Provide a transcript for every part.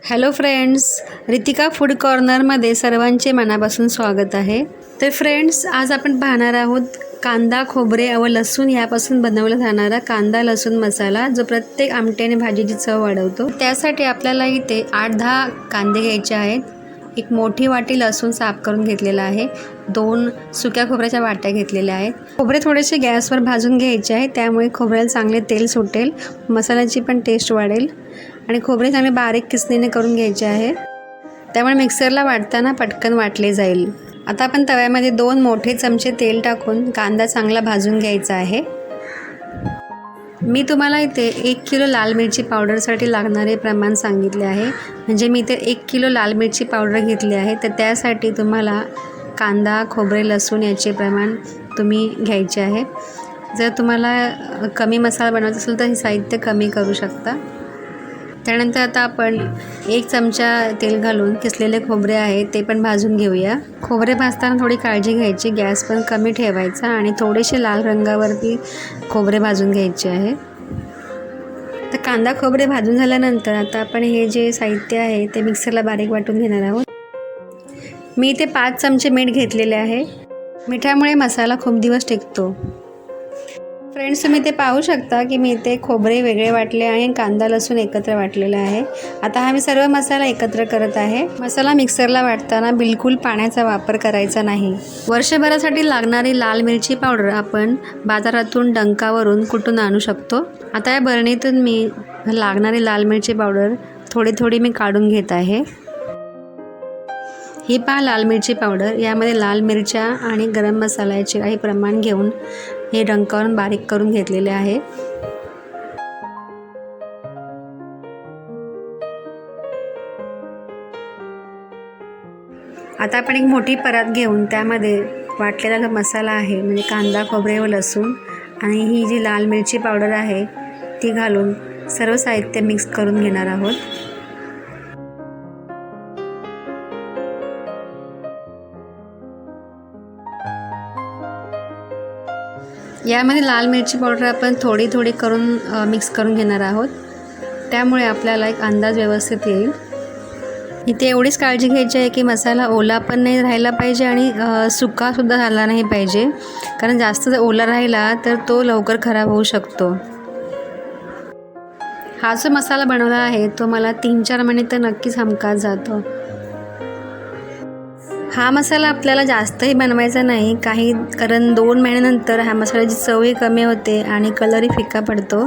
Hello friends, Ritika food कॉर्नरमध्ये सर्वांचे मनापासून स्वागत आहे। तर फ्रेंड्स, आज आपण पाहणार आहोत कांदा, खोबरे व लसूण यापासून बनवला जाणारा कांदा लसूण मसाला, जो प्रत्येक आमटी आणि भाजीची चव वाढवतो। त्यासाठी आपल्याला इथे 8-10 कांदे घ्यायचे आहेत, एक मोठी वाटी लसूण साफ करून घेतलेला आहे, 2 सुक्या खोबऱ्याच्या वाट्या घेतलेल्या आहेत। खोबरे थोडेसे गॅसवर भाजून घ्यायचे आहे, त्यामुळे खोबऱ्याला चांगले तेल सुटेल, मसाल्याची पण टेस्ट वाढेल आणि खोबरे चांगले बारीक किसणीने करून घ्यायचे आहे, त्यामुळे मिक्सरला वाटताना पटकन वाटले जाईल। आता आपण तव्यामध्ये 2 मोठे चमचे तेल टाकून कांदा चांगला भाजून घ्यायचा आहे। मी तुम्हाला इथे 1 किलो लाल मिरची पावडरसाठी लागणारे प्रमाण सांगितले आहे, म्हणजे मी इथे 1 किलो लाल मिरची पावडर घेतली आहे। तर त्यासाठी तुम्हाला कांदा, खोबरे, लसूण याचे प्रमाण तुम्ही घ्यायचे आहे। जर तुम्हाला कमी मसाला बनवायचा असेल तर हे साहित्य कमी करू शकता। त्यानंतर आता आपण 1 चमचा तेल घालून किसलेले खोबरे आहे ते पण भाजून घेऊया। खोबरे भाजताना थोडी काळजी घ्यायची, गॅस पण कमी ठेवायचा आणि थोडेसे लाल रंगावरती खोबरे भाजून घ्यायचे आहे। तर कांदा खोबरे भाजून झाल्यानंतर आता आपण हे जे साहित्य आहे ते मिक्सरला बारीक वाटून घेणार आहोत। मी इथे 5 चमचे मीठ घेतलेले आहे, मिठामुळे मसाला खूप दिवस टिकतो। फ्रेंड्स, तुम्ही ते पाहू शकता की मी इथे खोबरे वेगळे वाटले आणि कांदा लसूण एकत्र वाटलेला आहे। आता हा मी सर्व मसाला एकत्र करत आहे। मसाला मिक्सरला वाटताना बिलकुल पाण्याचा वापर करायचा नाही। वर्षभरासाठी लागणारी लाल मिरची पावडर आपण बाजारातून डंकावरून कुटून आणू शकतो। आता या बरणीतून मी लागणारी लाल मिरची पावडर थोडी मी काढून घेत आहे। ही पहा लाल मिरची पावडर, यामध्ये लाल मिरच्या आणि गरम मसाल्याचे काही प्रमाण घेऊन हे डंकावरून बारीक करून घेतलेले आहे। आता आपण एक मोठी परात घेऊन त्यामध्ये वाटलेला मसाला आहे, म्हणजे कांदा, खोबरे व लसूण आणि ही जी लाल मिरची पावडर आहे ती घालून सर्व साहित्य मिक्स करून घेणार आहोत। यामध्ये लाल मिरची पावडर आपण थोडी करून मिक्स करून घेणार आहोत, त्यामुळे आपल्याला एक अंदाज व्यवस्थित येईल। इथे एवढीच काळजी घ्यायची आहे की मसाला ओला पण नाही राहिला पाहिजे आणि सुकासुद्धा झाला नाही पाहिजे, कारण जास्त जर ओला राहिला तर तो लवकर खराब होऊ शकतो। हा जो मसाला बनवला आहे तो मला 3-4 महिने तर नक्कीच हमखास जातो। हा मसाला आपल्याला जास्तही बनवायचा नाही कारण 2 महिन्यानंतर हा मसाल्याची चवही कमी होते आणि कलरही फिका पडतो,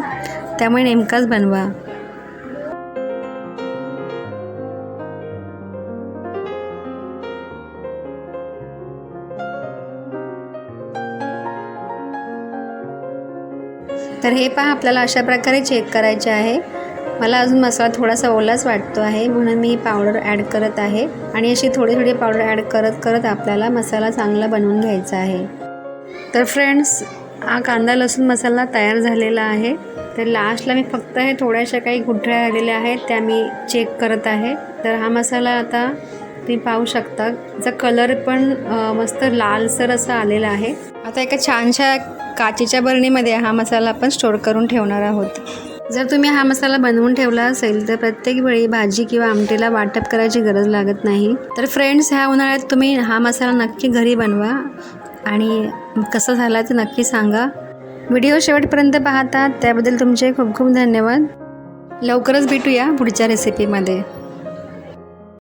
त्यामुळे नेमकाच बनवा। तर हे पहा, आपल्याला अशा प्रकारे चेक करायचे आहे। मला अजून मसाला थोडासा ओलाच वाटतो आहे, म्हणून मी पावडर ॲड करत आहे आणि अशी थोडी पावडर ॲड करत आपल्याला मसाला चांगला बनवून घ्यायचा आहे। तर फ्रेंड्स, हा कांदा लसूण मसाला तयार झालेला आहे। तर लास्टला मी फक्त हे थोड्याशा काही गुठळ्या राहिलेल्या आहेत त्या मी चेक करत आहे। तर हा मसाला आता तुम्ही पाहू शकता, त्याचा कलर पण मस्त लालसर असा आलेला आहे। आता एका छानशा काचेच्या बरणीमध्ये हा मसाला आपण स्टोर करून ठेवणार आहोत। जर तुम्ही हा मसाला बनवून ठेवला असेल तर प्रत्येक वेळी भाजी किंवा आमटीला वाटप करायची गरज लागत नाही। तर फ्रेंड्स, ह्या उन्हाळ्यात तुम्ही हा मसाला नक्की घरी बनवा आणि कसं झाला ते नक्की सांगा। व्हिडिओ शेवटपर्यंत पाहता त्याबद्दल तुमचे खूप खूप धन्यवाद। लवकरच भेटूया पुढच्या रेसिपीमध्ये।